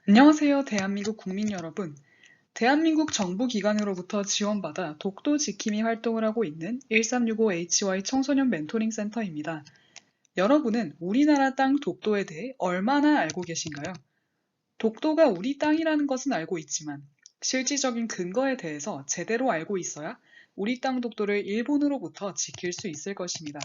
안녕하세요, 대한민국 국민 여러분. 대한민국 정부기관으로부터 지원받아 독도 지킴이 활동을 하고 있는 1365HY 청소년 멘토링 센터입니다. 여러분은 우리나라 땅 독도에 대해 얼마나 알고 계신가요? 독도가 우리 땅이라는 것은 알고 있지만 실질적인 근거에 대해서 제대로 알고 있어야 우리 땅 독도를 일본으로부터 지킬 수 있을 것입니다.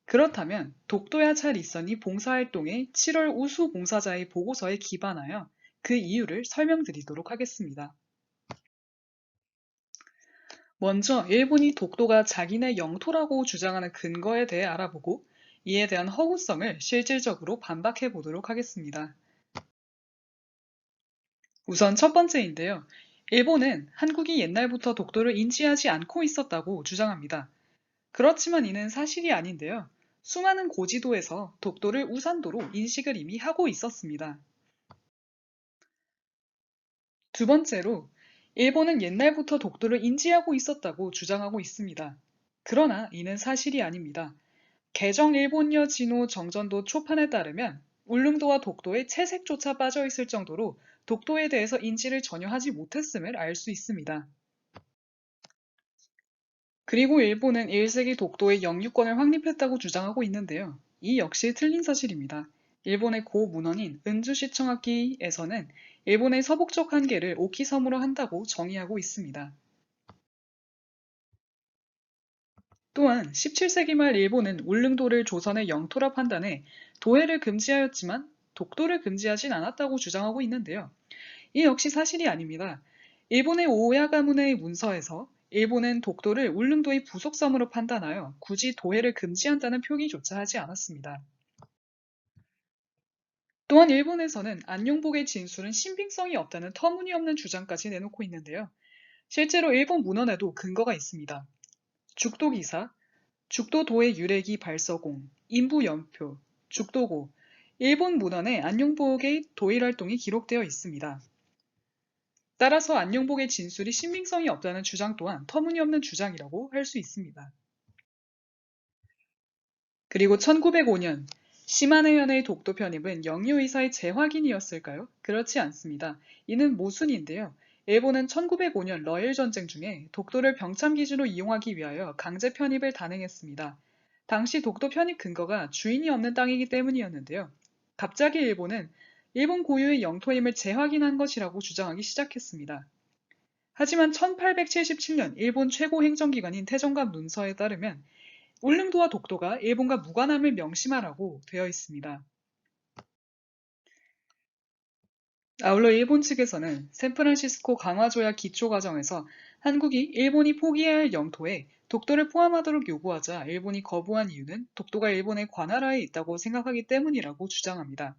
그렇다면 독도야 잘 있었니 봉사활동의 7월 우수 봉사자의 보고서에 기반하여 그 이유를 설명드리도록 하겠습니다. 먼저 일본이 독도가 자기네 영토라고 주장하는 근거에 대해 알아보고 이에 대한 허구성을 실질적으로 반박해 보도록 하겠습니다. 우선 첫 번째인데요. 일본은 한국이 옛날부터 독도를 인지하지 않고 있었다고 주장합니다. 그렇지만 이는 사실이 아닌데요. 수많은 고지도에서 독도를 우산도로 인식을 이미 하고 있었습니다. 두 번째로, 일본은 옛날부터 독도를 인지하고 있었다고 주장하고 있습니다. 그러나 이는 사실이 아닙니다. 개정 일본여 진호 정전도 초판에 따르면 울릉도와 독도에 채색조차 빠져 있을 정도로 독도에 대해서 인지를 전혀 하지 못했음을 알 수 있습니다. 그리고 일본은 1세기 독도의 영유권을 확립했다고 주장하고 있는데요. 이 역시 틀린 사실입니다. 일본의 고 문헌인 은주시청학기에서는 일본의 서북쪽 한계를 오키섬으로 한다고 정의하고 있습니다. 또한 17세기 말 일본은 울릉도를 조선의 영토라 판단해 도해를 금지하였지만 독도를 금지하진 않았다고 주장하고 있는데요. 이 역시 사실이 아닙니다. 일본의 오야 가문의 문서에서 일본은 독도를 울릉도의 부속섬으로 판단하여 굳이 도해를 금지한다는 표기조차 하지 않았습니다. 또한 일본에서는 안용복의 진술은 신빙성이 없다는 터무니없는 주장까지 내놓고 있는데요. 실제로 일본 문헌에도 근거가 있습니다. 죽도기사, 죽도도의 유래기 발서공, 인부연표, 죽도고, 일본 문헌에 안용복의 도일활동이 기록되어 있습니다. 따라서 안용복의 진술이 신빙성이 없다는 주장 또한 터무니없는 주장이라고 할 수 있습니다. 그리고 1905년 시마네현의 독도 편입은 영유의사의 재확인이었을까요? 그렇지 않습니다. 이는 모순인데요. 일본은 1905년 러일 전쟁 중에 독도를 병참기지로 이용하기 위하여 강제 편입을 단행했습니다. 당시 독도 편입 근거가 주인이 없는 땅이기 때문이었는데요. 갑자기 일본은 일본 고유의 영토임을 재확인한 것이라고 주장하기 시작했습니다. 하지만 1877년 일본 최고 행정기관인 태정관 문서에 따르면 울릉도와 독도가 일본과 무관함을 명심하라고 되어 있습니다. 아울러 일본 측에서는 샌프란시스코 강화조약 기초과정에서 한국이 일본이 포기해야 할 영토에 독도를 포함하도록 요구하자 일본이 거부한 이유는 독도가 일본의 관할하에 있다고 생각하기 때문이라고 주장합니다.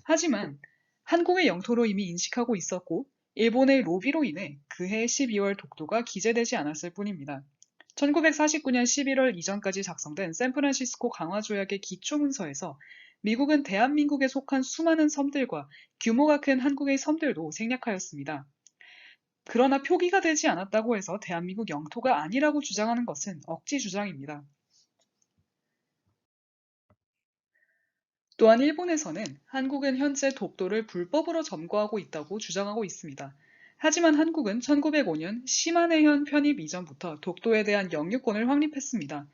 하지만 한국의 영토로 이미 인식하고 있었고 일본의 로비로 인해 그해 12월 독도가 기재되지 않았을 뿐입니다. 1949년 11월 이전까지 작성된 샌프란시스코 강화조약의 기초문서에서 미국은 대한민국에 속한 수많은 섬들과 규모가 큰 한국의 섬들도 생략하였습니다. 그러나 표기가 되지 않았다고 해서 대한민국 영토가 아니라고 주장하는 것은 억지 주장입니다. 또한 일본에서는 한국은 현재 독도를 불법으로 점거하고 있다고 주장하고 있습니다. 하지만 한국은 1905년 시마네현 편입 이전부터 독도에 대한 영유권을 확립했습니다.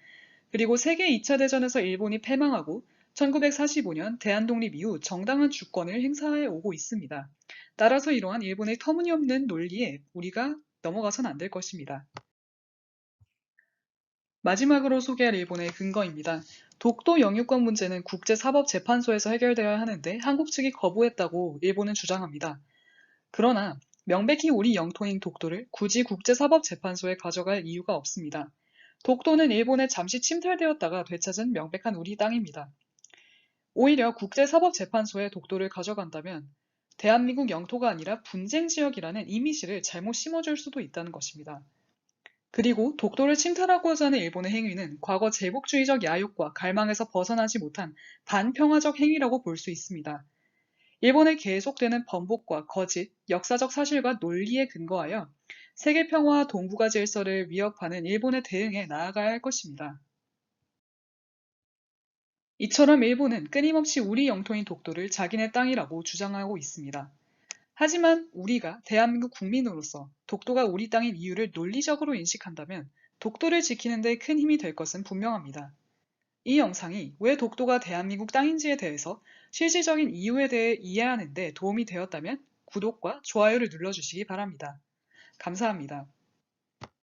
그리고 세계 2차 대전에서 일본이 패망하고 1945년 대한독립 이후 정당한 주권을 행사해 오고 있습니다. 따라서 이러한 일본의 터무니없는 논리에 우리가 넘어가선 안 될 것입니다. 마지막으로 소개할 일본의 근거입니다. 독도 영유권 문제는 국제사법재판소에서 해결되어야 하는데 한국 측이 거부했다고 일본은 주장합니다. 그러나 명백히 우리 영토인 독도를 굳이 국제사법재판소에 가져갈 이유가 없습니다. 독도는 일본에 잠시 침탈되었다가 되찾은 명백한 우리 땅입니다. 오히려 국제사법재판소에 독도를 가져간다면 대한민국 영토가 아니라 분쟁지역이라는 이미지를 잘못 심어줄 수도 있다는 것입니다. 그리고 독도를 침탈하고자 하는 일본의 행위는 과거 제국주의적 야욕과 갈망에서 벗어나지 못한 반평화적 행위라고 볼 수 있습니다. 일본의 계속되는 번복과 거짓, 역사적 사실과 논리에 근거하여 세계 평화와 동북아 질서를 위협하는 일본의 대응에 나아가야 할 것입니다. 이처럼 일본은 끊임없이 우리 영토인 독도를 자기네 땅이라고 주장하고 있습니다. 하지만 우리가 대한민국 국민으로서 독도가 우리 땅인 이유를 논리적으로 인식한다면 독도를 지키는 데 큰 힘이 될 것은 분명합니다. 이 영상이 왜 독도가 대한민국 땅인지에 대해서 실질적인 이유에 대해 이해하는 데 도움이 되었다면 구독과 좋아요를 눌러주시기 바랍니다. 감사합니다.